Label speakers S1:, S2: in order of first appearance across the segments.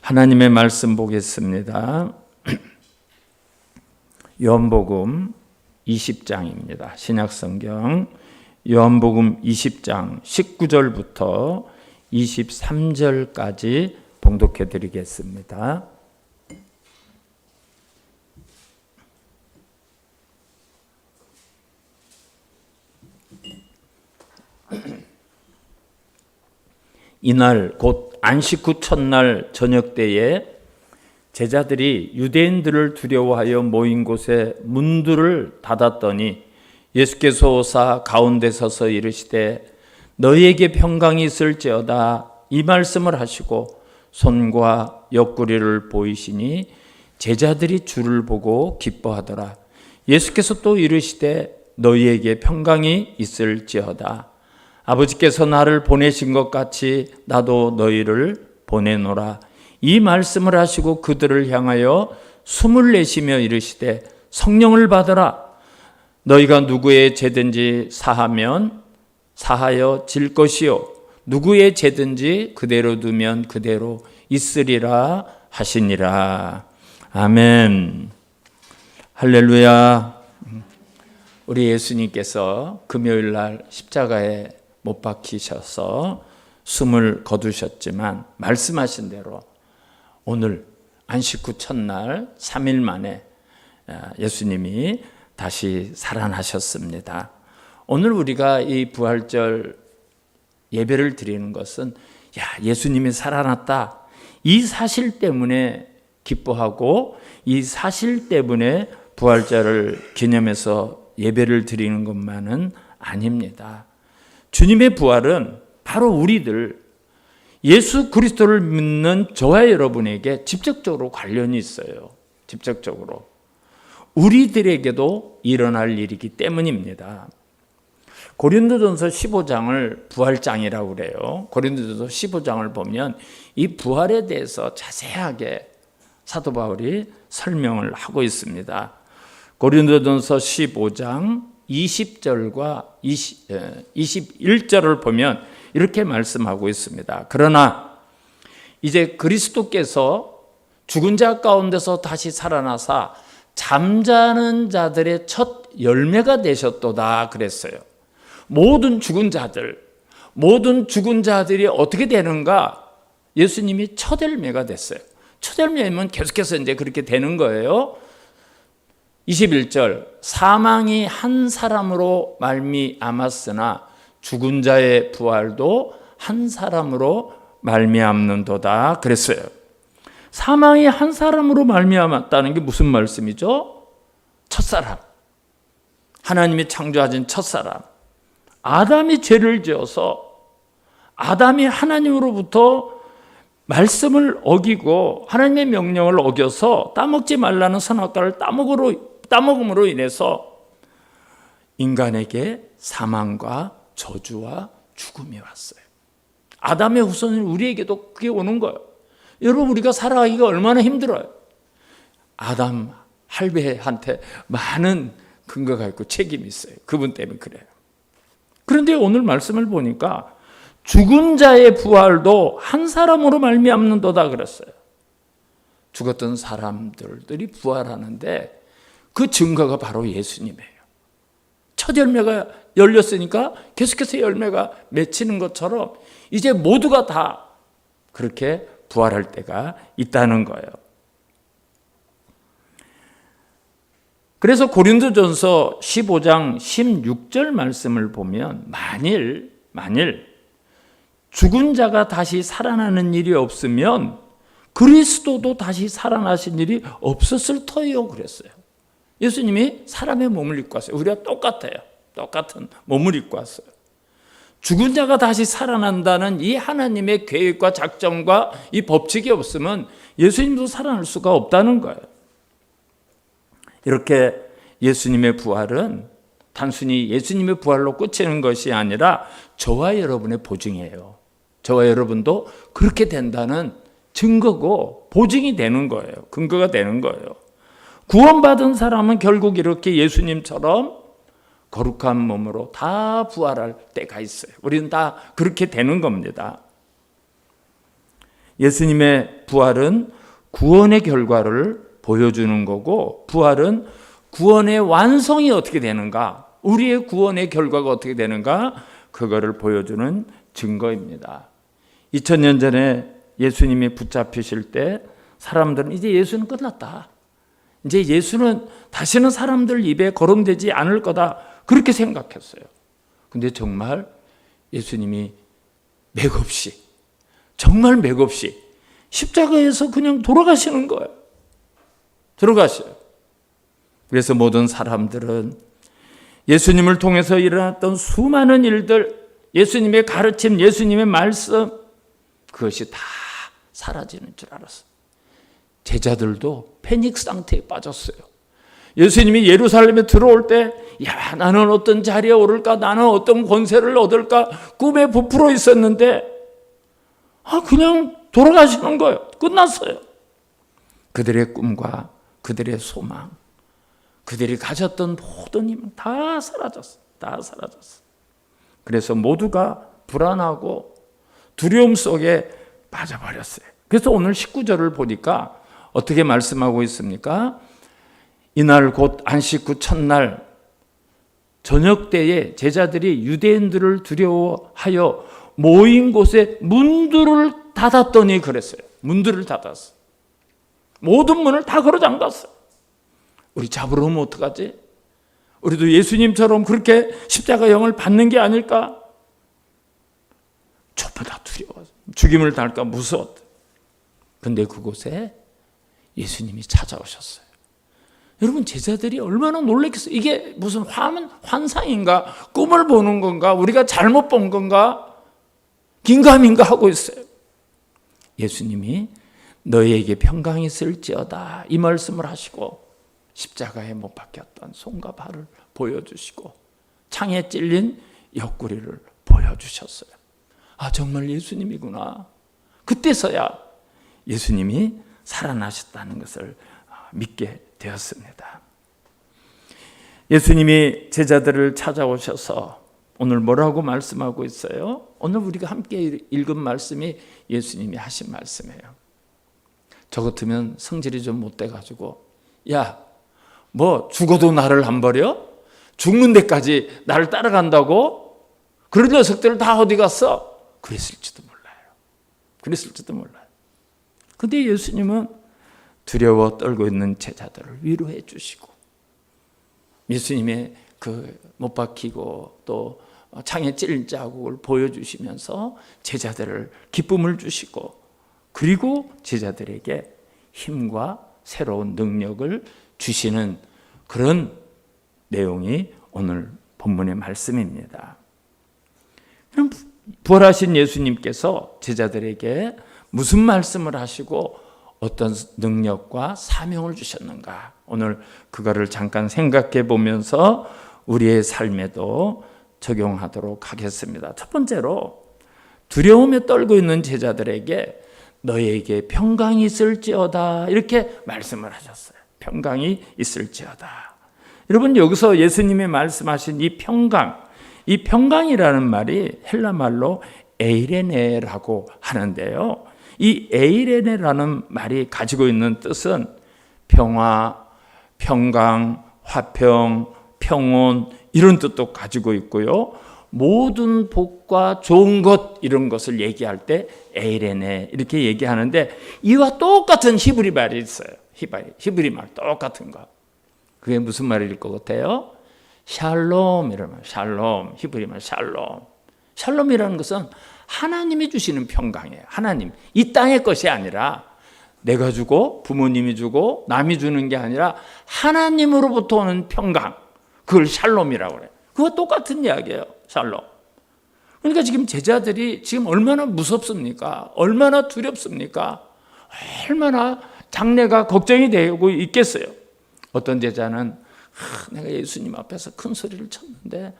S1: 하나님의 말씀 보겠습니다. 요한복음 20장입니다. 신약성경 요한복음 20장 19절부터 23절까지 봉독해 드리겠습니다. 이날 곧 안식 후 첫날 저녁 때에 제자들이 유대인들을 두려워하여 모인 곳에 문들을 닫았더니 예수께서 오사 가운데 서서 이르시되 너희에게 평강이 있을지어다 이 말씀을 하시고 손과 옆구리를 보이시니 제자들이 주를 보고 기뻐하더라. 예수께서 또 이르시되 너희에게 평강이 있을지어다. 아버지께서 나를 보내신 것 같이 나도 너희를 보내노라. 이 말씀을 하시고 그들을 향하여 숨을 내쉬며 이르시되 성령을 받으라. 너희가 누구의 죄든지 사하면 사하여 질 것이요 누구의 죄든지 그대로 두면 그대로 있으리라 하시니라. 아멘. 할렐루야. 우리 예수님께서 금요일 날 십자가에 못 박히셔서 숨을 거두셨지만 말씀하신 대로 오늘 안식 후 첫날 3일 만에 예수님이 다시 살아나셨습니다. 오늘 우리가 이 부활절 예배를 드리는 것은 예수님이 살아났다. 이 사실 때문에 기뻐하고 이 사실 때문에 부활절을 기념해서 예배를 드리는 것만은 아닙니다. 주님의 부활은 바로 우리들 예수 그리스도를 믿는 저와 여러분에게 직접적으로 관련이 있어요. 직접적으로 우리들에게도 일어날 일이기 때문입니다. 고린도전서 15장을 부활장이라고 그래요. 고린도전서 15장을 보면 이 부활에 대해서 자세하게 사도 바울이 설명을 하고 있습니다. 고린도전서 15장 20절과 21절을 보면 이렇게 말씀하고 있습니다. 그러나 이제 그리스도께서 죽은 자 가운데서 다시 살아나사 잠자는 자들의 첫 열매가 되셨도다 그랬어요. 모든 죽은 자들이 어떻게 되는가? 예수님이 첫 열매가 됐어요. 첫 열매면 계속해서 이제 그렇게 되는 거예요. 21절 사망이 한 사람으로 말미암았으나 죽은 자의 부활도 한 사람으로 말미암는도다 그랬어요. 사망이 한 사람으로 말미암았다는 게 무슨 말씀이죠? 첫사람, 하나님이 창조하신 첫사람 아담이 죄를 지어서 아담이 하나님으로부터 말씀을 어기고 하나님의 명령을 어겨서 따먹지 말라는 선악과를 따먹음으로 인해서 인간에게 사망과 저주와 죽음이 왔어요. 아담의 후손인 우리에게도 그게 오는 거예요. 여러분 우리가 살아가기가 얼마나 힘들어요. 아담 할배한테 많은 근거가 있고 책임이 있어요. 그분 때문에 그래요. 그런데 오늘 말씀을 보니까 죽은 자의 부활도 한 사람으로 말미암는도다 그랬어요. 죽었던 사람들이 부활하는데 그 증거가 바로 예수님이에요. 첫 열매가 열렸으니까 계속해서 열매가 맺히는 것처럼 이제 모두가 다 그렇게 부활할 때가 있다는 거예요. 그래서 고린도전서 15장 16절 말씀을 보면 만일 죽은 자가 다시 살아나는 일이 없으면 그리스도도 다시 살아나신 일이 없었을 터이요 그랬어요. 예수님이 사람의 몸을 입고 왔어요. 우리가 똑같아요. 똑같은 몸을 입고 왔어요. 죽은 자가 다시 살아난다는 이 하나님의 계획과 작정과 이 법칙이 없으면 예수님도 살아날 수가 없다는 거예요. 이렇게 예수님의 부활은 단순히 예수님의 부활로 끝이는 것이 아니라 저와 여러분의 보증이에요. 저와 여러분도 그렇게 된다는 증거고 보증이 되는 거예요. 근거가 되는 거예요. 구원받은 사람은 결국 이렇게 예수님처럼 거룩한 몸으로 다 부활할 때가 있어요. 우리는 다 그렇게 되는 겁니다. 예수님의 부활은 구원의 결과를 보여주는 거고, 부활은 구원의 완성이 어떻게 되는가, 우리의 구원의 결과가 어떻게 되는가, 그거를 보여주는 증거입니다. 2000년 전에 예수님이 붙잡히실 때 사람들은 이제 예수는 끝났다, 이제 예수는 다시는 사람들 입에 거론되지 않을 거다, 그렇게 생각했어요. 근데 정말 예수님이 맥없이, 정말 맥없이 십자가에서 그냥 돌아가시는 거예요. 들어가셔요. 그래서 모든 사람들은 예수님을 통해서 일어났던 수많은 일들, 예수님의 가르침, 예수님의 말씀, 그것이 다 사라지는 줄 알았어요. 제자들도 패닉 상태에 빠졌어요. 예수님이 예루살렘에 들어올 때, 야, 나는 어떤 자리에 오를까, 나는 어떤 권세를 얻을까 꿈에 부풀어 있었는데, 그냥 돌아가시는 거예요. 끝났어요. 그들의 꿈과 그들의 소망, 그들이 가졌던 모든 힘은 다 사라졌어요. 다 사라졌어요. 그래서 모두가 불안하고 두려움 속에 빠져버렸어요. 그래서 오늘 19절을 보니까 어떻게 말씀하고 있습니까? 이날 곧 안식 후 첫날 저녁 때에 제자들이 유대인들을 두려워하여 모인 곳에 문들을 닫았더니 그랬어요. 문들을 닫았어요. 모든 문을 다 걸어 잠갔어요. 우리 잡으러 오면 어떡하지? 우리도 예수님처럼 그렇게 십자가 영을 받는 게 아닐까? 저보다 두려워, 죽임을 당할까 무서웠다. 근데 그곳에 예수님이 찾아오셨어요. 여러분, 제자들이 얼마나 놀랐겠어요. 이게 무슨 환상인가, 꿈을 보는 건가, 우리가 잘못 본 건가, 긴가민가 하고 있어요. 예수님이 너희에게 평강이 있을지어다, 이 말씀을 하시고 십자가에 못 박혔던 손과 발을 보여주시고 창에 찔린 옆구리를 보여주셨어요. 정말 예수님이구나. 그때서야 예수님이 살아나셨다는 것을 믿게 되었습니다. 예수님이 제자들을 찾아오셔서 오늘 뭐라고 말씀하고 있어요? 오늘 우리가 함께 읽은 말씀이 예수님이 하신 말씀이에요. 저 같으면 성질이 좀 못돼가지고, 야, 뭐 죽어도 나를 안 버려? 죽는 데까지 나를 따라간다고? 그런 녀석들 다 어디 갔어? 그랬을지도 몰라요. 근데 예수님은 두려워 떨고 있는 제자들을 위로해 주시고, 예수님의 그 못 박히고 또 창에 찔린 자국을 보여주시면서 제자들을 기쁨을 주시고, 그리고 제자들에게 힘과 새로운 능력을 주시는 그런 내용이 오늘 본문의 말씀입니다. 그럼 부활하신 예수님께서 제자들에게 무슨 말씀을 하시고 어떤 능력과 사명을 주셨는가, 오늘 그거를 잠깐 생각해 보면서 우리의 삶에도 적용하도록 하겠습니다. 첫 번째로, 두려움에 떨고 있는 제자들에게 너희에게 평강이 있을지어다, 이렇게 말씀을 하셨어요. 평강이 있을지어다. 여러분, 여기서 예수님이 말씀하신 이 평강이라는 말이 헬라 말로 에이레네라고 하는데요. 이 에이레네라는 말이 가지고 있는 뜻은 평화, 평강, 화평, 평온, 이런 뜻도 가지고 있고요. 모든 복과 좋은 것, 이런 것을 얘기할 때 에이레네 이렇게 얘기하는데, 이와 똑같은 히브리 말이 있어요. 히브리 말 똑같은 거. 그게 무슨 말일 것 같아요? 샬롬, 이런 말. 샬롬, 히브리 말 샬롬. 샬롬이라는 것은 하나님이 주시는 평강이에요. 하나님, 이 땅의 것이 아니라 내가 주고 부모님이 주고 남이 주는 게 아니라 하나님으로부터 오는 평강, 그걸 샬롬이라고 그래요. 그거 똑같은 이야기예요. 샬롬. 그러니까 지금 제자들이 지금 얼마나 무섭습니까? 얼마나 두렵습니까? 얼마나 장래가 걱정이 되고 있겠어요. 어떤 제자는 내가 예수님 앞에서 큰 소리를 쳤는데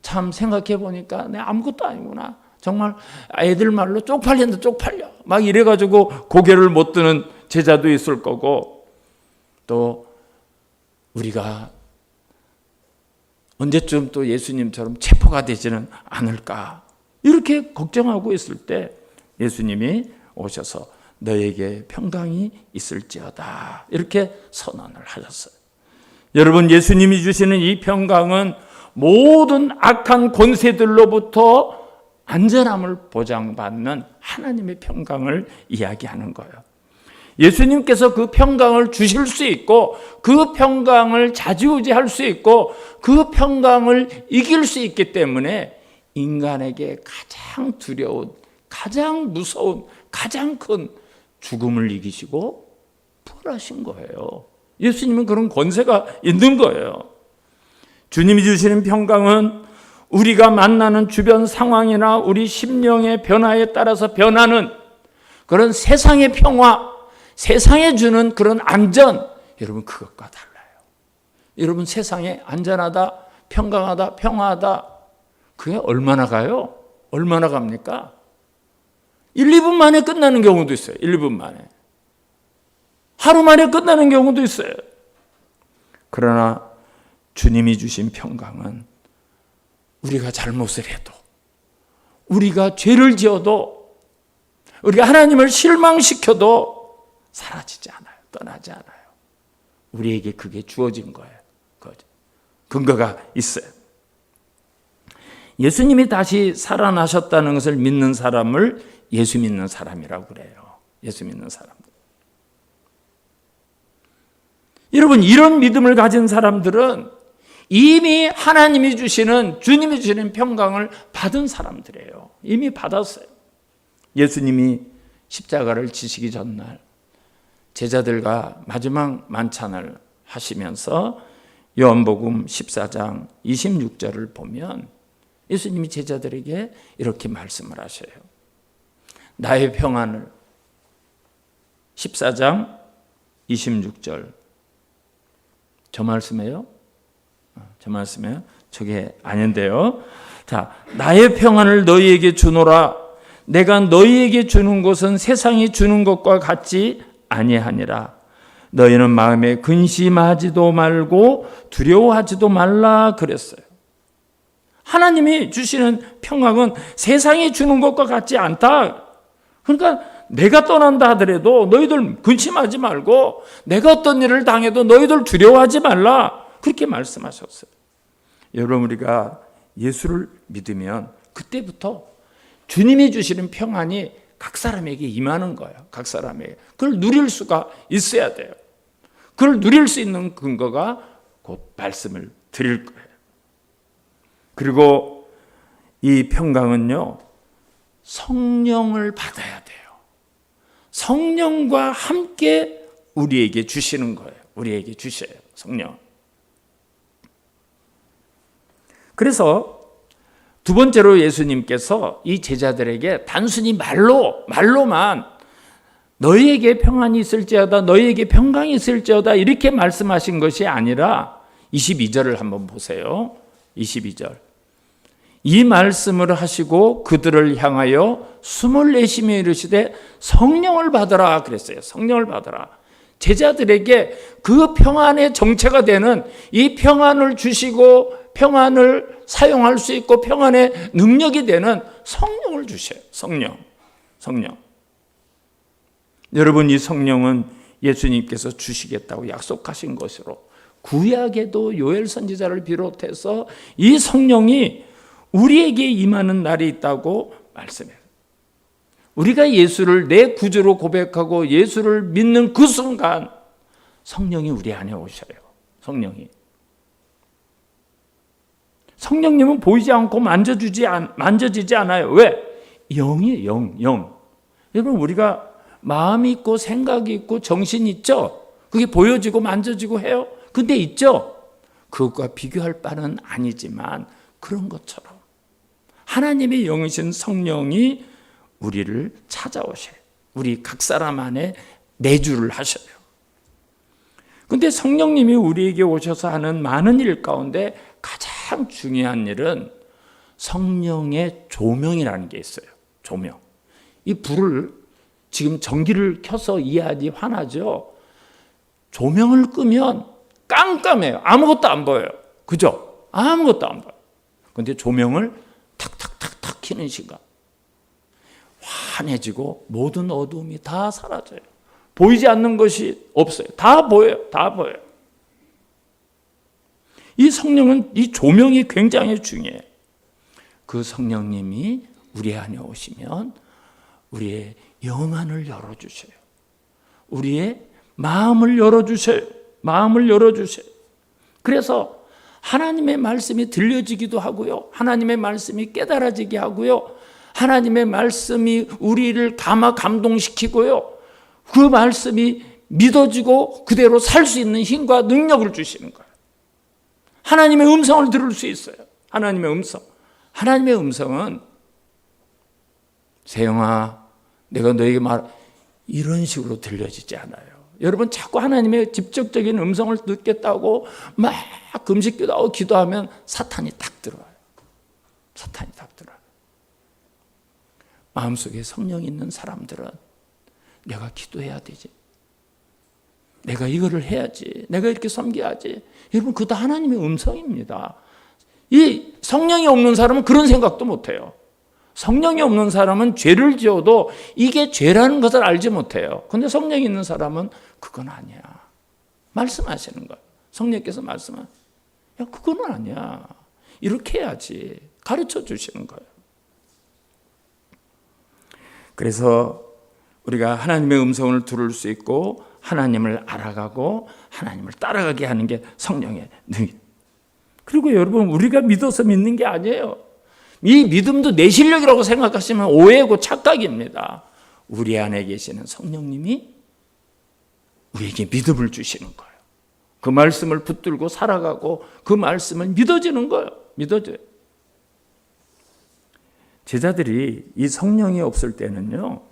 S1: 참 생각해 보니까 내가 아무것도 아니구나. 정말 애들 말로 쪽팔린다, 쪽팔려. 막 이래가지고 고개를 못 드는 제자도 있을 거고, 또 우리가 언제쯤 또 예수님처럼 체포가 되지는 않을까, 이렇게 걱정하고 있을 때 예수님이 오셔서 너에게 평강이 있을지어다. 이렇게 선언을 하셨어요. 여러분, 예수님이 주시는 이 평강은 모든 악한 권세들로부터 안전함을 보장받는 하나님의 평강을 이야기하는 거예요. 예수님께서 그 평강을 주실 수 있고 그 평강을 좌지우지할 수 있고 그 평강을 이길 수 있기 때문에 인간에게 가장 두려운, 가장 무서운, 가장 큰 죽음을 이기시고 부활하신 거예요. 예수님은 그런 권세가 있는 거예요. 주님이 주시는 평강은 우리가 만나는 주변 상황이나 우리 심령의 변화에 따라서 변하는 그런 세상의 평화, 세상에 주는 그런 안전, 여러분 그것과 달라요. 여러분 세상에 안전하다, 평강하다, 평화하다, 그게 얼마나 가요? 얼마나 갑니까? 1, 2분 만에 끝나는 경우도 있어요. 1, 2분 만에. 하루 만에 끝나는 경우도 있어요. 그러나 주님이 주신 평강은 우리가 잘못을 해도, 우리가 죄를 지어도, 우리가 하나님을 실망시켜도 사라지지 않아요. 떠나지 않아요. 우리에게 그게 주어진 거예요. 근거가 있어요. 예수님이 다시 살아나셨다는 것을 믿는 사람을 예수 믿는 사람이라고 그래요. 예수 믿는 사람. 여러분, 이런 믿음을 가진 사람들은 이미 하나님이 주시는, 주님이 주시는 평강을 받은 사람들이에요. 이미 받았어요. 예수님이 십자가를 지시기 전날 제자들과 마지막 만찬을 하시면서 요한복음 14장 26절을 보면 예수님이 제자들에게 이렇게 말씀을 하셔요. 나의 평안을, 14장 26절, 저 말씀이에요? 저 말씀이에요? 저게 아닌데요. 자, 나의 평안을 너희에게 주노라. 내가 너희에게 주는 것은 세상이 주는 것과 같지 아니하니라. 너희는 마음에 근심하지도 말고 두려워하지도 말라 그랬어요. 하나님이 주시는 평강은 세상이 주는 것과 같지 않다. 그러니까 내가 떠난다 하더라도 너희들 근심하지 말고, 내가 어떤 일을 당해도 너희들 두려워하지 말라. 그렇게 말씀하셨어요. 여러분, 우리가 예수를 믿으면 그때부터 주님이 주시는 평안이 각 사람에게 임하는 거예요. 각 사람에게. 그걸 누릴 수가 있어야 돼요. 그걸 누릴 수 있는 근거가 곧 말씀을 드릴 거예요. 그리고 이 평강은요, 성령을 받아야 돼요. 성령과 함께 우리에게 주시는 거예요. 우리에게 주셔요. 성령. 그래서 두 번째로 예수님께서 이 제자들에게 단순히 말로만 너희에게 평안이 있을지어다, 너희에게 평강이 있을지어다 이렇게 말씀하신 것이 아니라 22절을 한번 보세요. 22절. 이 말씀을 하시고 그들을 향하여 숨을 내쉬며 이르시되 성령을 받으라 그랬어요. 성령을 받으라. 제자들에게 그 평안의 정체가 되는, 이 평안을 주시고 평안을 사용할 수 있고 평안의 능력이 되는 성령을 주셔요. 성령. 여러분, 이 성령은 예수님께서 주시겠다고 약속하신 것으로 구약에도 요엘 선지자를 비롯해서 이 성령이 우리에게 임하는 날이 있다고 말씀해요. 우리가 예수를 내 구주로 고백하고 예수를 믿는 그 순간 성령이 우리 안에 오셔요. 성령님은 보이지 않고 만져지지 않아요. 왜? 영이에요. 영. 여러분, 우리가 마음이 있고 생각이 있고 정신이 있죠? 그게 보여지고 만져지고 해요? 근데 있죠? 그것과 비교할 바는 아니지만 그런 것처럼 하나님의 영이신 성령이 우리를 찾아오셔요. 우리 각 사람 안에 내주를 하셔요. 근데 성령님이 우리에게 오셔서 하는 많은 일 가운데 가장 중요한 일은 성령의 조명이라는 게 있어요. 조명. 이 불을 지금 전기를 켜서 이해하니 화나죠. 조명을 끄면 깜깜해요. 아무것도 안 보여요. 그죠? 아무것도 안 보여요. 근데 조명을 탁탁탁탁 켜는 시간, 환해지고 모든 어두움이 다 사라져요. 보이지 않는 것이 없어요. 다 보여요. 다 보여요. 이 성령은, 이 조명이 굉장히 중요해요. 그 성령님이 우리 안에 오시면 우리의 영안을 열어주셔요. 우리의 마음을 열어주셔요. 마음을 열어주셔요. 그래서 하나님의 말씀이 들려지기도 하고요. 하나님의 말씀이 깨달아지게 하고요. 하나님의 말씀이 우리를 감동시키고요. 그 말씀이 믿어지고 그대로 살 수 있는 힘과 능력을 주시는 거예요. 하나님의 음성을 들을 수 있어요. 하나님의 음성. 하나님의 음성은 세영아, 내가 너에게 이런 식으로 들려지지 않아요. 여러분 자꾸 하나님의 직접적인 음성을 듣겠다고 막 금식기도하고 기도하면 사탄이 딱 들어와요. 사탄이 딱 들어와요. 마음속에 성령이 있는 사람들은 내가 기도해야 되지. 내가 이거를 해야지. 내가 이렇게 섬겨야지. 여러분 그것도 하나님의 음성입니다. 이 성령이 없는 사람은 그런 생각도 못해요. 성령이 없는 사람은 죄를 지어도 이게 죄라는 것을 알지 못해요. 그런데 성령이 있는 사람은 그건 아니야. 말씀하시는 거예요. 성령께서 말씀하시는 야, 그건 아니야. 이렇게 해야지. 가르쳐 주시는 거예요. 그래서 우리가 하나님의 음성을 들을 수 있고 하나님을 알아가고 하나님을 따라가게 하는 게 성령의 능력. 그리고 여러분 우리가 믿어서 믿는 게 아니에요. 이 믿음도 내 실력이라고 생각하시면 오해고 착각입니다. 우리 안에 계시는 성령님이 우리에게 믿음을 주시는 거예요. 그 말씀을 붙들고 살아가고 그 말씀을 믿어지는 거예요. 믿어져요. 제자들이 이 성령이 없을 때는요,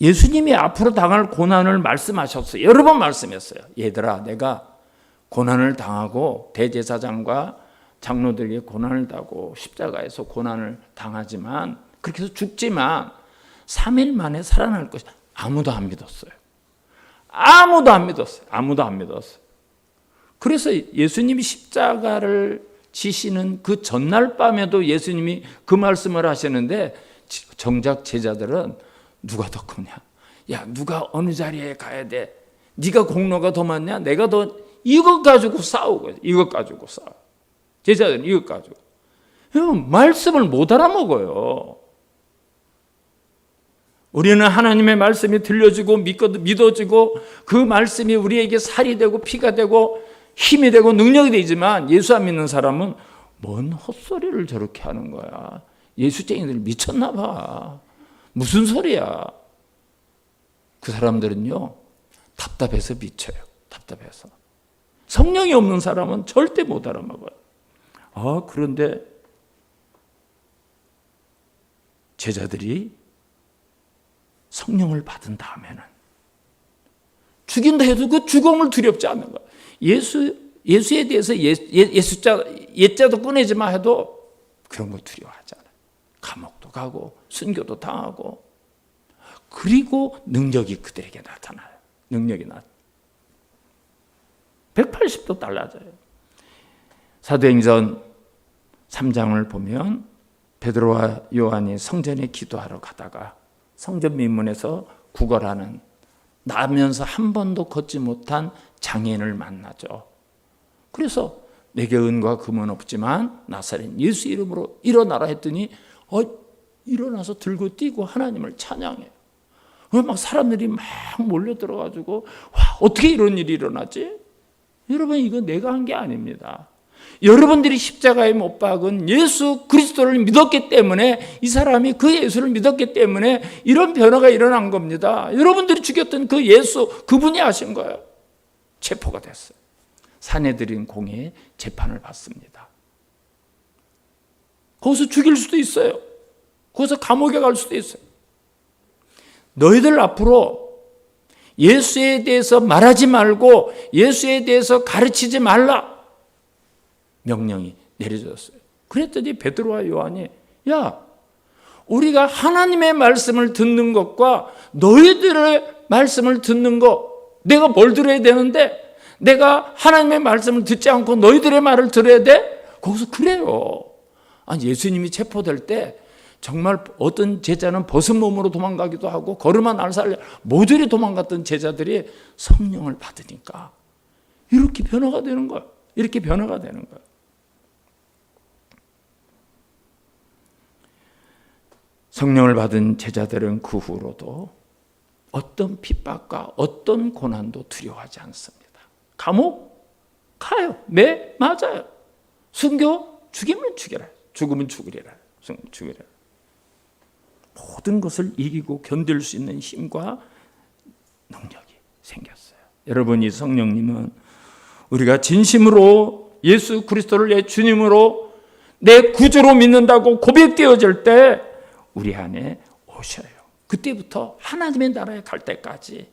S1: 예수님이 앞으로 당할 고난을 말씀하셨어요. 여러 번 말씀했어요. 얘들아, 내가 고난을 당하고 대제사장과 장로들에게 고난을 당하고 십자가에서 고난을 당하지만 그렇게 해서 죽지만 3일 만에 살아날 것이 아무도 안 믿었어요. 아무도 안 믿었어요. 아무도 안 믿었어요. 그래서 예수님이 십자가를 지시는 그 전날 밤에도 예수님이 그 말씀을 하시는데 정작 제자들은 누가 더 크냐? 야, 누가 어느 자리에 가야 돼? 네가 공로가 더 많냐? 내가 더 이것 가지고 싸우고 이것 가지고 싸워. 제자들은 이것 가지고. 여러분 말씀을 못 알아먹어요. 우리는 하나님의 말씀이 들려지고 믿어지고 그 말씀이 우리에게 살이 되고 피가 되고 힘이 되고 능력이 되지만 예수 안 믿는 사람은 뭔 헛소리를 저렇게 하는 거야. 예수쟁이들 미쳤나 봐. 무슨 소리야. 그 사람들은요 답답해서 미쳐요. 답답해서. 성령이 없는 사람은 절대 못 알아먹어요. 그런데 제자들이 성령을 받은 다음에는 죽인다 해도 그 죽음을 두렵지 않는 거예요. 예수에 대해서 예자도 꺼내지 마 해도 그런 거 두려워하지 않아요. 감옥도 가고 순교도 당하고 그리고 능력이 그들에게 나타나요. 능력이 180도 달라져요. 사도행전 3장을 보면 베드로와 요한이 성전에 기도하러 가다가 성전 민문에서 구걸하는 나면서 한 번도 걷지 못한 장애인을 만나죠. 그래서 내게 은과 금은 없지만 나사렛 예수 이름으로 일어나라 했더니 일어나서 들고 뛰고 하나님을 찬양해요. 막 사람들이 막 몰려들어가지고 어떻게 이런 일이 일어나지? 여러분 이거 내가 한 게 아닙니다. 여러분들이 십자가에 못 박은 예수 그리스도를 믿었기 때문에 이 사람이 그 예수를 믿었기 때문에 이런 변화가 일어난 겁니다. 여러분들이 죽였던 그 예수 그분이 하신 거예요. 체포가 됐어요. 사내들인 공회에 재판을 받습니다. 거기서 죽일 수도 있어요. 거기서 감옥에 갈 수도 있어요. 너희들 앞으로 예수에 대해서 말하지 말고 예수에 대해서 가르치지 말라 명령이 내려졌어요. 그랬더니 베드로와 요한이 야, 우리가 하나님의 말씀을 듣는 것과 너희들의 말씀을 듣는 것 내가 뭘 들어야 되는데 내가 하나님의 말씀을 듣지 않고 너희들의 말을 들어야 돼? 거기서 그래요. 예수님이 체포될 때 정말 어떤 제자는 벗은 몸으로 도망가기도 하고 걸음아 날 살려 모조리 도망갔던 제자들이 성령을 받으니까 이렇게 변화가 되는 거예요. 이렇게 변화가 되는 거예요. 성령을 받은 제자들은 그 후로도 어떤 핍박과 어떤 고난도 두려워하지 않습니다. 감옥? 가요. 네? 맞아요. 순교? 죽이면 죽여라. 죽으면 죽으리라. 죽으리라. 모든 것을 이기고 견딜 수 있는 힘과 능력이 생겼어요. 여러분, 이 성령님은 우리가 진심으로 예수 그리스도를 내 주님으로 내 구주로 믿는다고 고백되어질 때 우리 안에 오셔요. 그때부터 하나님의 나라에 갈 때까지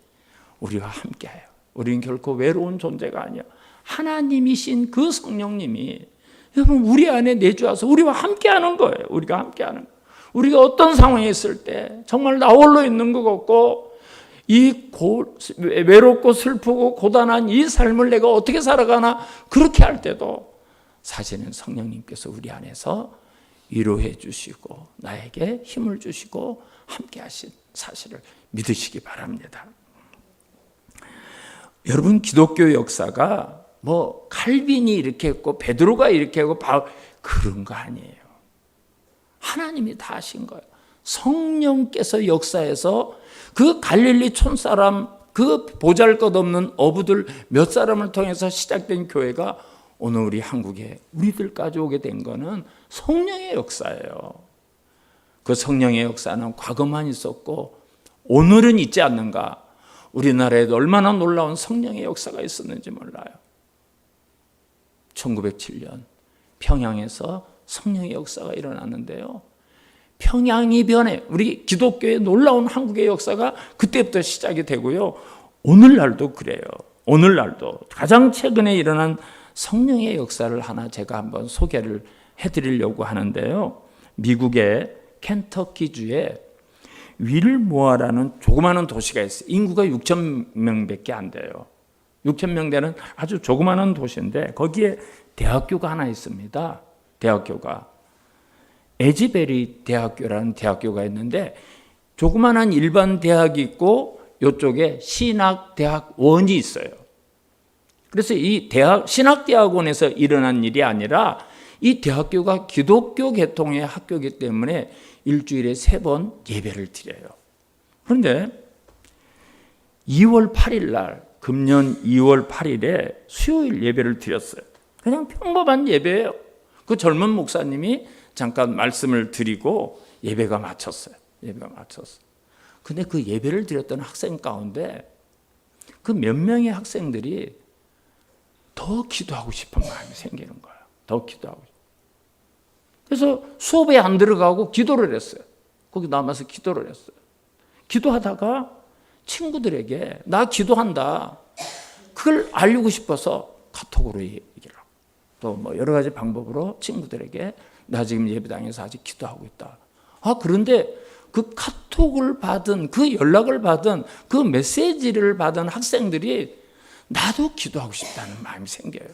S1: 우리와 함께해요. 우리는 결코 외로운 존재가 아니야. 하나님이신 그 성령님이 여러분 우리 안에 내주와서 우리와 함께하는 거예요. 우리가 함께하는 거예요. 우리가 어떤 상황에 있을 때 정말 나 홀로 있는 것 같고 이 외롭고 슬프고 고단한 이 삶을 내가 어떻게 살아가나 그렇게 할 때도 사실은 성령님께서 우리 안에서 위로해 주시고 나에게 힘을 주시고 함께 하신 사실을 믿으시기 바랍니다. 여러분, 기독교 역사가 뭐 칼빈이 이렇게 했고 베드로가 이렇게 하고 그런 거 아니에요. 하나님이 다 하신 거예요. 성령께서 역사에서 그 갈릴리 촌사람 그 보잘것없는 어부들 몇 사람을 통해서 시작된 교회가 오늘 우리 한국에 우리들까지 오게 된 거는 성령의 역사예요. 그 성령의 역사는 과거만 있었고 오늘은 있지 않는가. 우리나라에도 얼마나 놀라운 성령의 역사가 있었는지 몰라요. 1907년 평양에서 성령의 역사가 일어났는데요. 평양이 변해 우리 기독교의 놀라운 한국의 역사가 그때부터 시작이 되고요. 오늘날도 그래요. 오늘날도 가장 최근에 일어난 성령의 역사를 하나 제가 한번 소개를 해드리려고 하는데요. 미국의 켄터키주에 윌모아라는 조그마한 도시가 있어요. 인구가 6,000명밖에 안 돼요. 6,000명 되는 아주 조그마한 도시인데 거기에 대학교가 하나 있습니다. 대학교가 에지베리 대학교라는 대학교가 있는데 조그마한 일반 대학이 있고 이쪽에 신학대학원이 있어요. 그래서 이 신학대학원에서 일어난 일이 아니라 이 대학교가 기독교 계통의 학교이기 때문에 일주일에 3번 예배를 드려요. 그런데 2월 8일 날 금년 2월 8일에 수요일 예배를 드렸어요. 그냥 평범한 예배예요. 그 젊은 목사님이 잠깐 말씀을 드리고 예배가 마쳤어요. 근데 그 예배를 드렸던 학생 가운데 그 몇 명의 학생들이 더 기도하고 싶은 마음이 생기는 거예요. 더 기도하고 싶어요. 그래서 수업에 안 들어가고 기도를 했어요. 거기 남아서 기도를 했어요. 기도하다가 친구들에게 나 기도한다. 그걸 알리고 싶어서 카톡으로 얘기를 하고 또 뭐 여러 가지 방법으로 친구들에게 나 지금 예배당에서 아직 기도하고 있다. 그런데 그 카톡을 받은 그 연락을 받은 그 메시지를 받은 학생들이 나도 기도하고 싶다는 마음이 생겨요.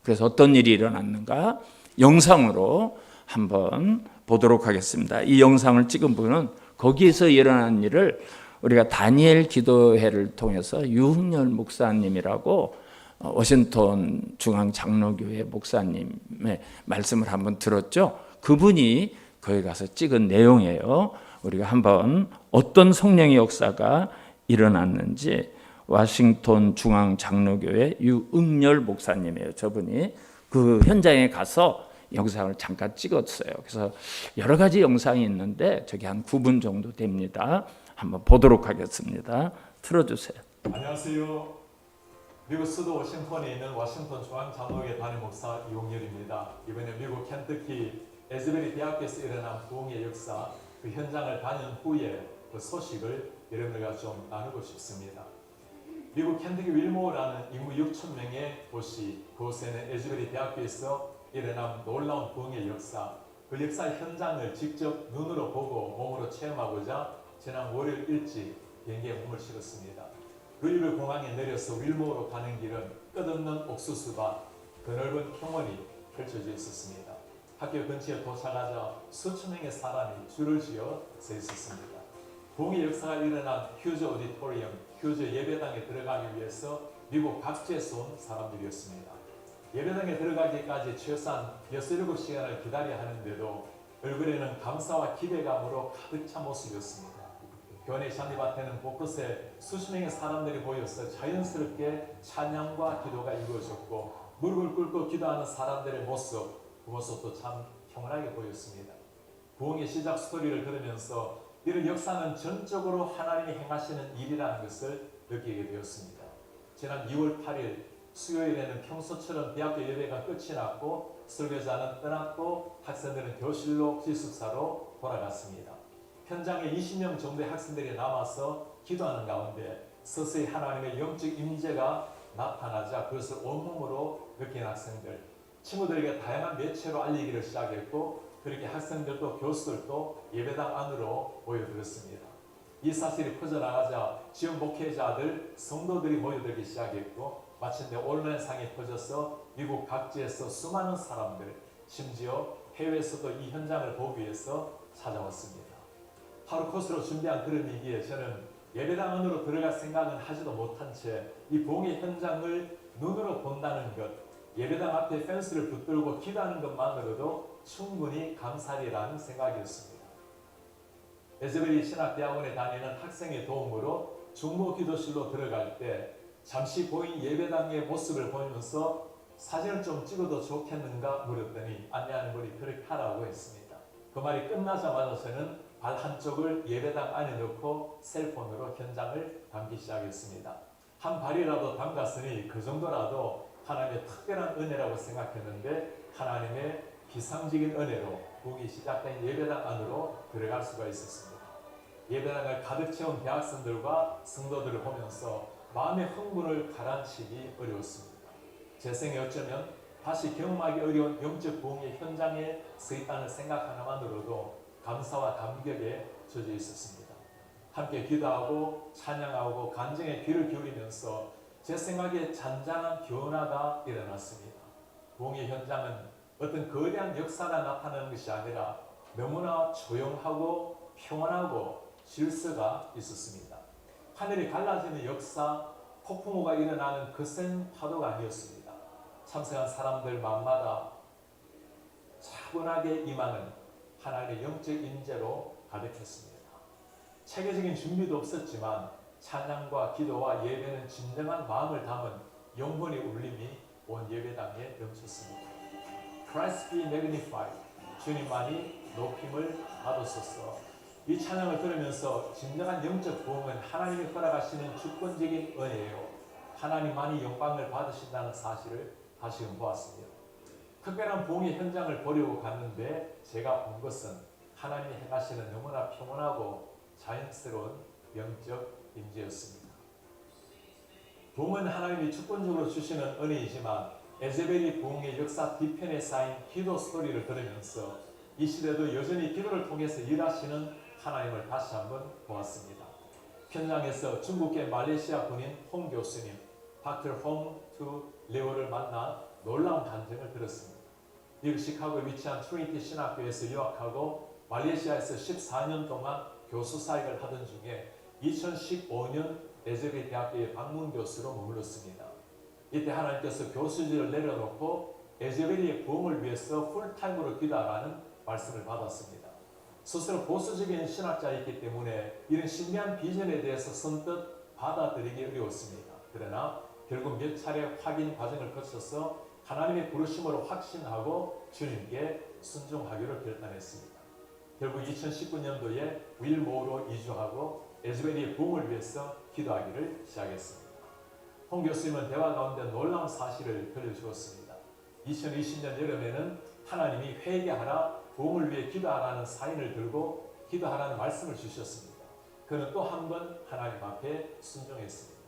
S1: 그래서 어떤 일이 일어났는가 영상으로 한번 보도록 하겠습니다. 이 영상을 찍은 분은 거기에서 일어난 일을 우리가 다니엘 기도회를 통해서 유흥열 목사님이라고 워싱턴 중앙장로교회 목사님의 말씀을 한번 들었죠. 그분이 거기 가서 찍은 내용이에요. 우리가 한번 어떤 성령의 역사가 일어났는지 워싱턴 중앙장로교회 유흥열 목사님이에요. 저분이 그 현장에 가서 영상을 잠깐 찍었어요. 그래서 여러 가지 영상이 있는데 저기 한 9분 정도 됩니다. 한번 보도록 하겠습니다. 틀어주세요.
S2: 안녕하세요. 미국 수도 워싱턴에 있는 워싱턴 중앙장로교회 담임 목사 이용렬입니다. 이번에 미국 켄터키 에즈베리 대학교에서 일어난 부흥의 역사 그 현장을 다녀온 후에 그 소식을 여러분들과 좀 나누고 싶습니다. 미국 켄터키 윌모어라는 인구 6,000명의 도시 그곳에는 에즈베리 대학교에서 일어난 놀라운 부흥의 역사 그 역사 현장을 직접 눈으로 보고 몸으로 체험하고자 지난 월요일 일찍 비행기에 몸을 실었습니다. 루이빌 공항에 내려서 윌모어로 가는 길은 끝없는 옥수수밭, 그 넓은 평원이 펼쳐져 있었습니다. 학교 근처에 도착하자 수천 명의 사람이 줄을 지어 서 있었습니다. 부흥의 역사가 일어난 휴즈 오디토리엄, 휴즈 예배당에 들어가기 위해서 미국 각지에서 온 사람들이었습니다. 예배당에 들어가기까지 최소한 6-7시간을 기다려야 하는데도 얼굴에는 감사와 기대감으로 가득 찬 모습이었습니다. 교회 잔디밭에는 곳곳에 수십 명의 사람들이 보여서 자연스럽게 찬양과 기도가 이루어졌고 무릎을 꿇고 기도하는 사람들의 모습, 그 모습도 참 평온하게 보였습니다. 부흥의 시작 스토리를 들으면서 이런 역사는 전적으로 하나님이 행하시는 일이라는 것을 느끼게 되었습니다. 지난 2월 8일 수요일에는 평소처럼 대학교 예배가 끝이 났고 설교자는 떠났고 학생들은 교실로 기숙사로 돌아갔습니다. 현장에 20명 정도의 학생들이 남아서 기도하는 가운데 서서히 하나님의 영적 임재가 나타나자 그것을 온몸으로 느낀 학생들, 친구들에게 다양한 매체로 알리기를 시작했고 그렇게 학생들도 교수들도 예배당 안으로 모여들었습니다. 이 사실이 퍼져나가자 지역 목회자들, 성도들이 모여들기 시작했고 마침내 온라인상에 퍼져서 미국 각지에서 수많은 사람들, 심지어 해외에서도 이 현장을 보기 위해서 찾아왔습니다. 하루 코스로 준비한 그림이기에 저는 예배당 안으로 들어갈 생각은 하지도 못한 채 이 부흥의 현장을 눈으로 본다는 것, 예배당 앞에 펜스를 붙들고 기도하는 것만으로도 충분히 감사리라는 생각이었습니다. 에즈베리 신학대학원에 다니는 학생의 도움으로 중보 기도실로 들어갈 때 잠시 보인 예배당의 모습을 보면서 사진을 좀 찍어도 좋겠는가 물었더니 안내하는 분이 그렇게 하라고 했습니다. 그 말이 끝나자마자 저는 발 한쪽을 예배당 안에 넣고 셀폰으로 현장을 담기 시작했습니다. 한 발이라도 담갔으니 그 정도라도 하나님의 특별한 은혜라고 생각했는데 하나님의 비상적인 은혜로 부흥이 시작된 예배당 안으로 들어갈 수가 있었습니다. 예배당을 가득 채운 대학생들과 성도들을 보면서 마음의 흥분을 가라앉히기 어려웠습니다. 제 생에 어쩌면 다시 경험하기 어려운 영적 부흥의 현장에 서 있다는 생각 하나만으로도 감사와 감격에 젖어 있었습니다. 함께 기도하고 찬양하고 간증에 귀를 기울이면서 제 생각에 잔잔한 변화가 일어났습니다. 부흥의 현장은 어떤 거대한 역사가 나타나는 것이 아니라 너무나 조용하고 평온하고 질서가 있었습니다. 하늘이 갈라지는 역사, 폭풍우가 일어나는 거센 파도가 아니었습니다. 참석한 사람들 마음마다 차분하게 임하는 하나님의 영적 임재로 가득했습니다. 체계적인 준비도 없었지만 찬양과 기도와 예배는 진정한 마음을 담은 영혼의 울림이 온 예배당에 넘쳤습니다. Christ be magnified. 주님만이 높임을 받으소서. 이 찬양을 들으면서 진정한 영적 부흥은 하나님이 허락하시는 주권적인 은혜예요. 하나님만이 영광을 받으신다는 사실을 다시금 보았습니다. 특별한 부흥의 현장을 보려고 갔는데 제가 본 것은 하나님이 행하시는 너무나 평온하고 자연스러운 영적 임재였습니다. 부흥은 하나님이 주권적으로 주시는 은혜이지만 에제벨이 부흥의 역사 뒤편에 쌓인 기도 스토리를 들으면서 이 시대도 여전히 기도를 통해서 일하시는 하나님을 다시 한번 보았습니다. 현장에서 중국계 말레이시아 군인 홍 교수님, 닥터 홍투 레오를 만나 놀라운 간증을 들었습니다. 미국 시카고에 위치한 트리니티 신학교에서 유학하고 말레이시아에서 14년 동안 교수 사역을 하던 중에 2015년 에즈베리 대학교의 방문 교수로 머물렀습니다. 이때 하나님께서 교수직을 내려놓고 에즈베리의 부흥을 위해서 풀타임으로 기도하라는 말씀을 받았습니다. 스스로 보수적인 신학자이기 때문에 이런 신비한 비전에 대해서 선뜻 받아들이기 어려웠습니다. 그러나 결국 몇 차례 확인 과정을 거쳐서 하나님의 부르심으로 확신하고 주님께 순종하기로 결단했습니다. 결국 2019년도에 윌모어로 이주하고 에즈베리의 부흥을 위해서 기도하기를 시작했습니다. 홍 교수님은 대화 가운데 놀라운 사실을 들려주었습니다. 2020년 여름에는 하나님이 회개하라, 부흥을 위해 기도하라는 사인을 들고 기도하라는 말씀을 주셨습니다. 그는 또 한 번 하나님 앞에 순종했습니다.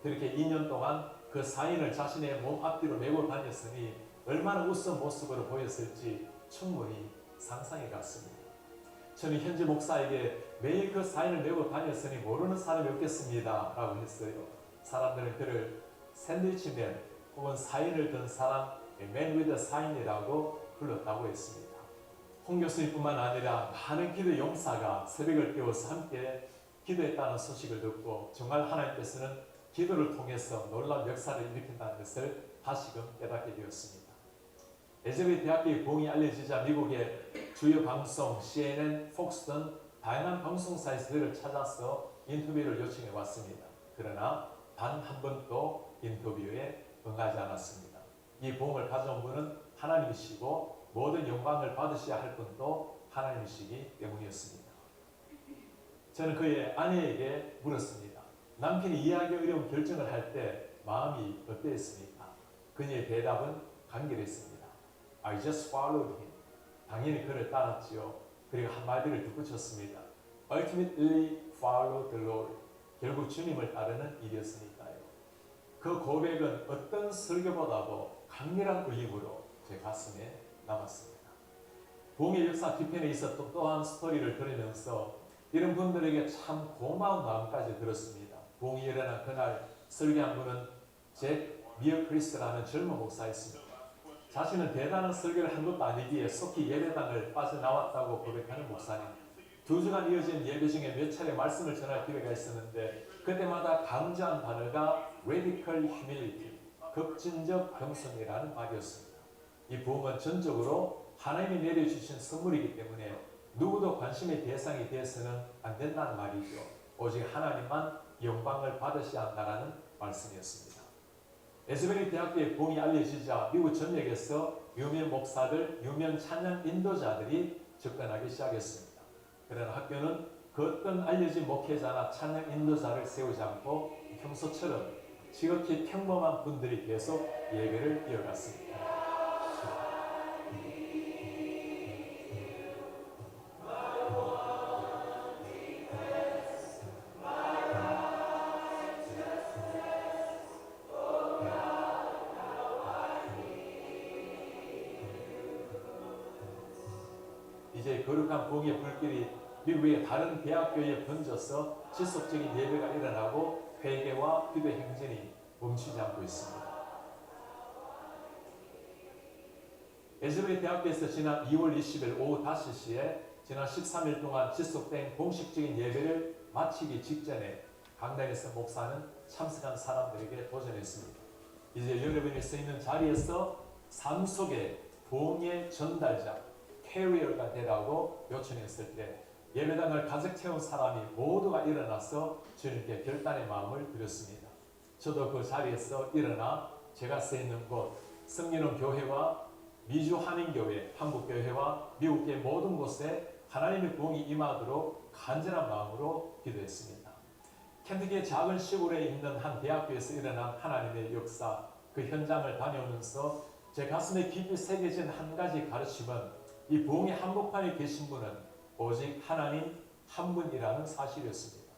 S2: 그렇게 2년 동안 그 사인을 자신의 몸 앞뒤로 메고 다녔으니 얼마나 우스운 모습으로 보였을지 충분히 상상이 갔습니다. 저는 현지 목사에게 매일 그 사인을 메고 다녔으니 모르는 사람이 없겠습니다 라고 했어요. 사람들은 그를 샌드위치맨 혹은 사인을 든 사람, 맨 위드 사인이라고 불렀다고 했습니다. 홍 교수님뿐만 아니라 많은 기도 용사가 새벽을 깨워서 함께 기도했다는 소식을 듣고 정말 하나님께서는 기도를 통해서 놀라운 역사를 일으킨다는 것을 다시금 깨닫게 되었습니다. 에즈베리 대학교의 부흥이 알려지자 미국의 주요 방송 CNN, 폭스 등 다양한 방송사에서 그를 찾아서 인터뷰를 요청해 왔습니다. 그러나 단 한 번도 인터뷰에 응하지 않았습니다. 이 부흥을 가져온 분은 하나님이시고 모든 영광을 받으셔야 할 분도 하나님이시기 때문이었습니다. 저는 그의 아내에게 물었습니다. 남편이 이해하기 어려운 결정을 할 때 마음이 어땠습니까? 그녀의 대답은 간결했습니다. I just followed him. 당연히 그를 따랐지요. 그리고 한마디를 덧붙였습니다. Ultimately follow the Lord. 결국 주님을 따르는 일이었으니까요. 그 고백은 어떤 설교보다도 강렬한 울림으로 제 가슴에 남았습니다. 부흥의 역사 뒤편에 있었던 또한 스토리를 들으면서 이런 분들에게 참 고마운 마음까지 들었습니다. 부흥이 일어난 그날 설교한 분은 잭 미어크리스라는 젊은 목사였습니다. 자신은 대단한 설교를 한 것도 아니기에 속히 예배당을 빠져나왔다고 고백하는 목사님. 2주간 이어진 예배 중에 몇 차례 말씀을 전할 기회가 있었는데 그때마다 강조한 단어가 radical humility, 급진적 겸손이라는 말이었습니다. 이 부흥은 전적으로 하나님이 내려주신 선물이기 때문에 누구도 관심의 대상이 되어서는 안 된다는 말이죠. 오직 하나님만 영광을 받으셔야 한다는 말씀이었습니다. 에즈베리 대학교의 부흥이 알려지자 미국 전역에서 유명 목사들, 유명 찬양 인도자들이 접근하기 시작했습니다. 그러나 학교는 그 어떤 알려진 목회자나 찬양 인도자를 세우지 않고 평소처럼 지극히 평범한 분들이 계속 예배를 이어갔습니다. 이제 거룩한 부흥의 불길이 미국의 다른 대학교에 번져서 지속적인 예배가 일어나고 회개와 기도 행진이 멈추지 않고 있습니다. 에즈베리 대학교에서 지난 2월 20일 오후 5시에 지난 13일 동안 지속된 공식적인 예배를 마치기 직전에 강단에서 목사는 참석한 사람들에게 도전했습니다. 이제 여러분이 서 있는 자리에서 삶 속의 부흥의 전달자, 캐리어가 되라고 요청했을 때 예배당을 가득 채운 사람이 모두가 일어나서 주님께 결단의 마음을 드렸습니다. 저도 그 자리에서 일어나 제가 서 있는 곳 성리론 교회와 미주 한인교회, 한국교회와 미국의 모든 곳에 하나님의 부흥이 임하도록 간절한 마음으로 기도했습니다. 켄터키의 작은 시골에 있는 한 대학교에서 일어난 하나님의 역사, 그 현장을 다녀오면서 제 가슴에 깊이 새겨진 한 가지 가르침은 이 부흥의 한복판에 계신 분은 오직 하나님 한 분이라는 사실이었습니다.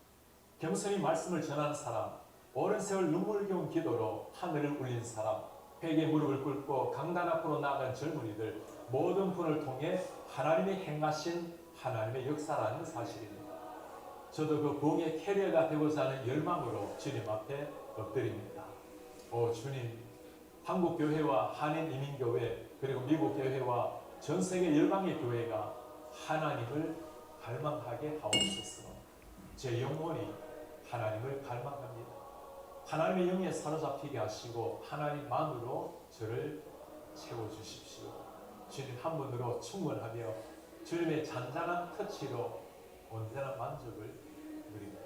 S2: 겸손히 말씀을 전하는 사람, 오랜 세월 눈물겨운 기도로 하늘을 울린 사람, 회개 무릎을 꿇고 강단 앞으로 나아간 젊은이들 모든 분을 통해 하나님이 행하신 하나님의 역사라는 사실입니다. 저도 그 부흥의 캐리어가 되고자 하는 열망으로 주님 앞에 엎드립니다. 오 주님, 한국교회와 한인이민교회 그리고 미국교회와 전 세계 열방의 교회가 하나님을 갈망하게 하옵소서. 제 영혼이 하나님을 갈망합니다. 하나님의 영에 사로잡히게 하시고 하나님만으로 저를 채워주십시오. 주님 한 분으로 충분하며 주님의 잔잔한 터치로 온전한 만족을 누립니다.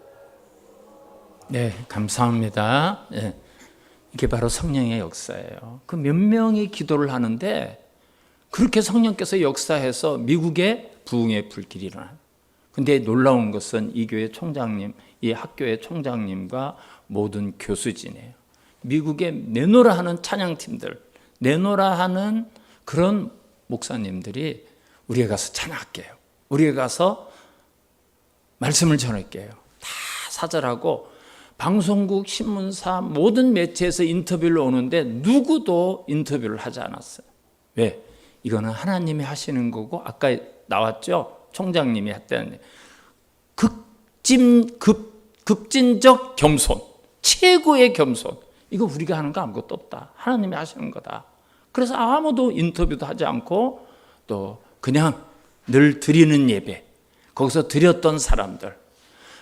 S1: 네, 감사합니다. 네, 이게 바로 성령의 역사예요. 그 몇 명이 기도를 하는데 그렇게 성령께서 역사해서 미국의 부흥의 불길이 일어나요. 근데 놀라운 것은 이 교회 총장님, 이 학교의 총장님과 모든 교수진이에요. 미국에 내노라 하는 찬양팀들, 내노라 하는 그런 목사님들이 우리가 가서 찬양할게요. 우리가 가서 말씀을 전할게요. 다 사절하고 방송국, 신문사, 모든 매체에서 인터뷰를 오는데 누구도 인터뷰를 하지 않았어요. 왜? 이거는 하나님이 하시는 거고 아까 나왔죠? 총장님이 했다는 급진적 겸손, 최고의 겸손. 이거 우리가 하는 거 아무것도 없다. 하나님이 하시는 거다. 그래서 아무도 인터뷰도 하지 않고 또 그냥 늘 드리는 예배, 거기서 드렸던 사람들.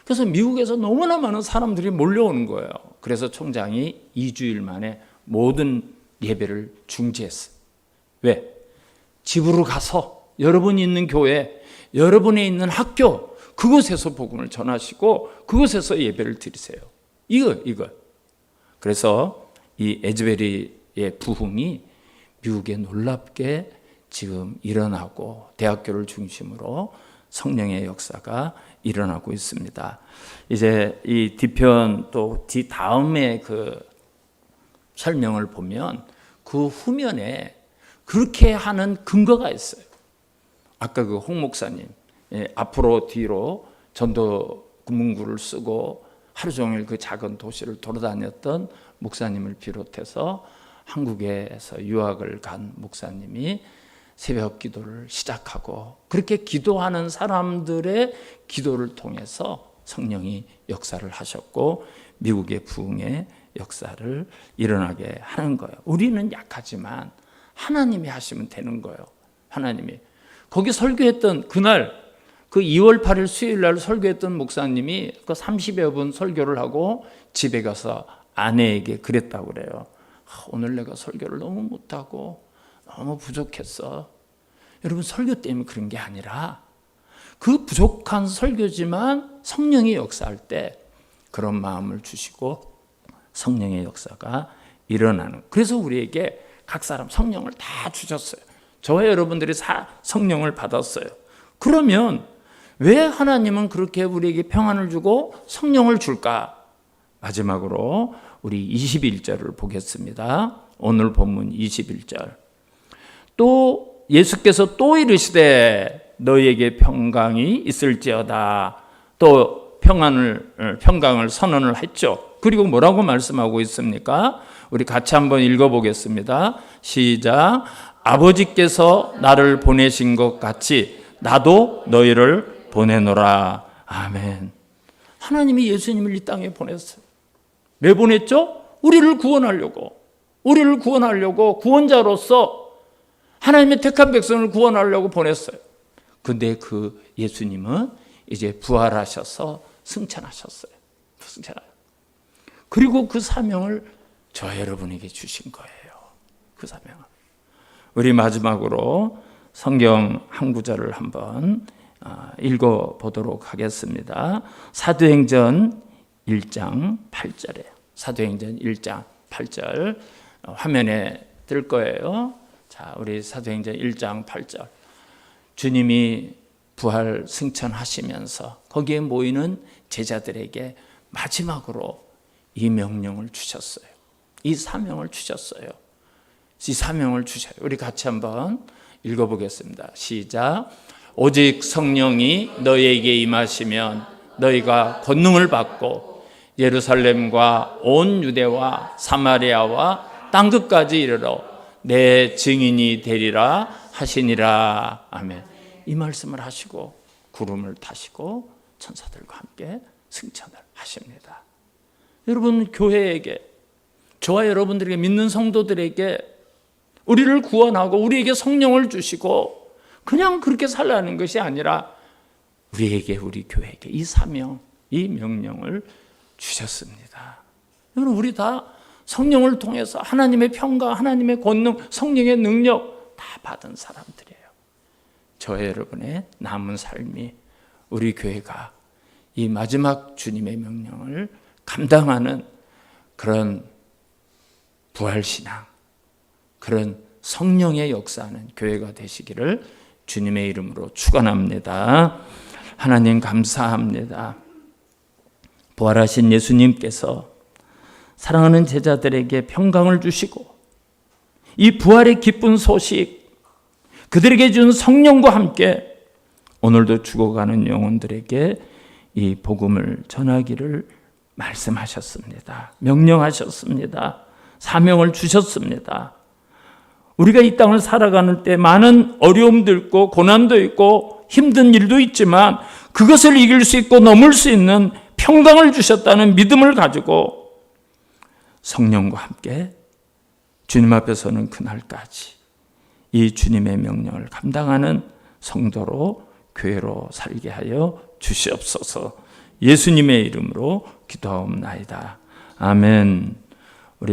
S1: 그래서 미국에서 너무나 많은 사람들이 몰려오는 거예요. 그래서 총장이 2주일 만에 모든 예배를 중지했어요. 왜? 집으로 가서 여러분이 있는 교회, 여러분이 있는 학교, 그곳에서 복음을 전하시고 그곳에서 예배를 드리세요. 이거. 그래서 이 에즈베리의 부흥이 미국에 놀랍게 지금 일어나고 대학교를 중심으로 성령의 역사가 일어나고 있습니다. 이제 이 뒤편 또 다음에 그 설명을 보면 그 후면에 그렇게 하는 근거가 있어요. 아까 그 홍 목사님 앞으로 뒤로 전도 문구를 쓰고 하루 종일 그 작은 도시를 돌아다녔던 목사님을 비롯해서 한국에서 유학을 간 목사님이 새벽 기도를 시작하고 그렇게 기도하는 사람들의 기도를 통해서 성령이 역사를 하셨고 미국의 부흥의 역사를 일어나게 하는 거예요. 우리는 약하지만 하나님이 하시면 되는 거예요. 하나님이. 거기 설교했던 그날 그 2월 8일 수요일 날 설교했던 목사님이 그 30여 분 설교를 하고 집에 가서 아내에게 그랬다고 그래요. 오늘 내가 설교를 너무 못하고 너무 부족했어. 여러분 설교 때문에 그런 게 아니라 그 부족한 설교지만 성령의 역사할 때 그런 마음을 주시고 성령의 역사가 일어나는. 그래서 우리에게 각 사람 성령을 다 주셨어요. 저와 여러분들이 성령을 받았어요. 그러면 왜 하나님은 그렇게 우리에게 평안을 주고 성령을 줄까? 마지막으로 우리 21절을 보겠습니다. 오늘 본문 21절. 또 예수께서 또 이르시되 너희에게 평강이 있을지어다. 또 평강을 선언을 했죠. 그리고 뭐라고 말씀하고 있습니까? 우리 같이 한번 읽어보겠습니다. 시작. 아버지께서 나를 보내신 것 같이 나도 너희를 보내노라. 아멘. 하나님이 예수님을 이 땅에 보냈어요. 왜 보냈죠? 우리를 구원하려고 구원자로서 하나님의 택한 백성을 구원하려고 보냈어요. 근데 그 예수님은 이제 부활하셔서 승천하셨어요. 그리고 그 사명을 저 여러분에게 주신 거예요. 그 사명을. 우리 마지막으로 성경 한 구절을 한번 읽어보도록 하겠습니다. 사도행전 1장 8절에 사도행전 1장 8절 화면에 뜰 거예요. 자, 우리 사도행전 1장 8절. 주님이 부활 승천하시면서 거기에 모이는 제자들에게 마지막으로 이 명령을 주셨어요. 이 사명을 주셨어요. 이 사명을 주셔요. 우리 같이 한번 읽어보겠습니다. 시작. 오직 성령이 너희에게 임하시면 너희가 권능을 받고 예루살렘과 온 유대와 사마리아와 땅끝까지 이르러 내 증인이 되리라 하시니라. 아멘. 이 말씀을 하시고 구름을 타시고 천사들과 함께 승천을 하십니다. 여러분, 교회에게, 저와 여러분들에게, 믿는 성도들에게 우리를 구원하고 우리에게 성령을 주시고 그냥 그렇게 살라는 것이 아니라 우리에게, 우리 교회에게 이 사명, 이 명령을 주셨습니다. 여러분, 우리 다 성령을 통해서 하나님의 평강, 하나님의 권능, 성령의 능력 다 받은 사람들이에요. 저와 여러분의 남은 삶이 우리 교회가 이 마지막 주님의 명령을 감당하는 그런 부활신앙, 그런 성령의 역사하는 교회가 되시기를 주님의 이름으로 축원합니다. 하나님 감사합니다. 부활하신 예수님께서 사랑하는 제자들에게 평강을 주시고 이 부활의 기쁜 소식, 그들에게 준 성령과 함께 오늘도 죽어가는 영혼들에게 이 복음을 전하기를 말씀하셨습니다. 명령하셨습니다. 사명을 주셨습니다. 우리가 이 땅을 살아가는 때 많은 어려움도 있고 고난도 있고 힘든 일도 있지만 그것을 이길 수 있고 넘을 수 있는 평강을 주셨다는 믿음을 가지고 성령과 함께 주님 앞에 서는 그날까지 이 주님의 명령을 감당하는 성도로 교회로 살게 하여 주시옵소서. 예수님의 이름으로 기도하옵나이다. 아멘.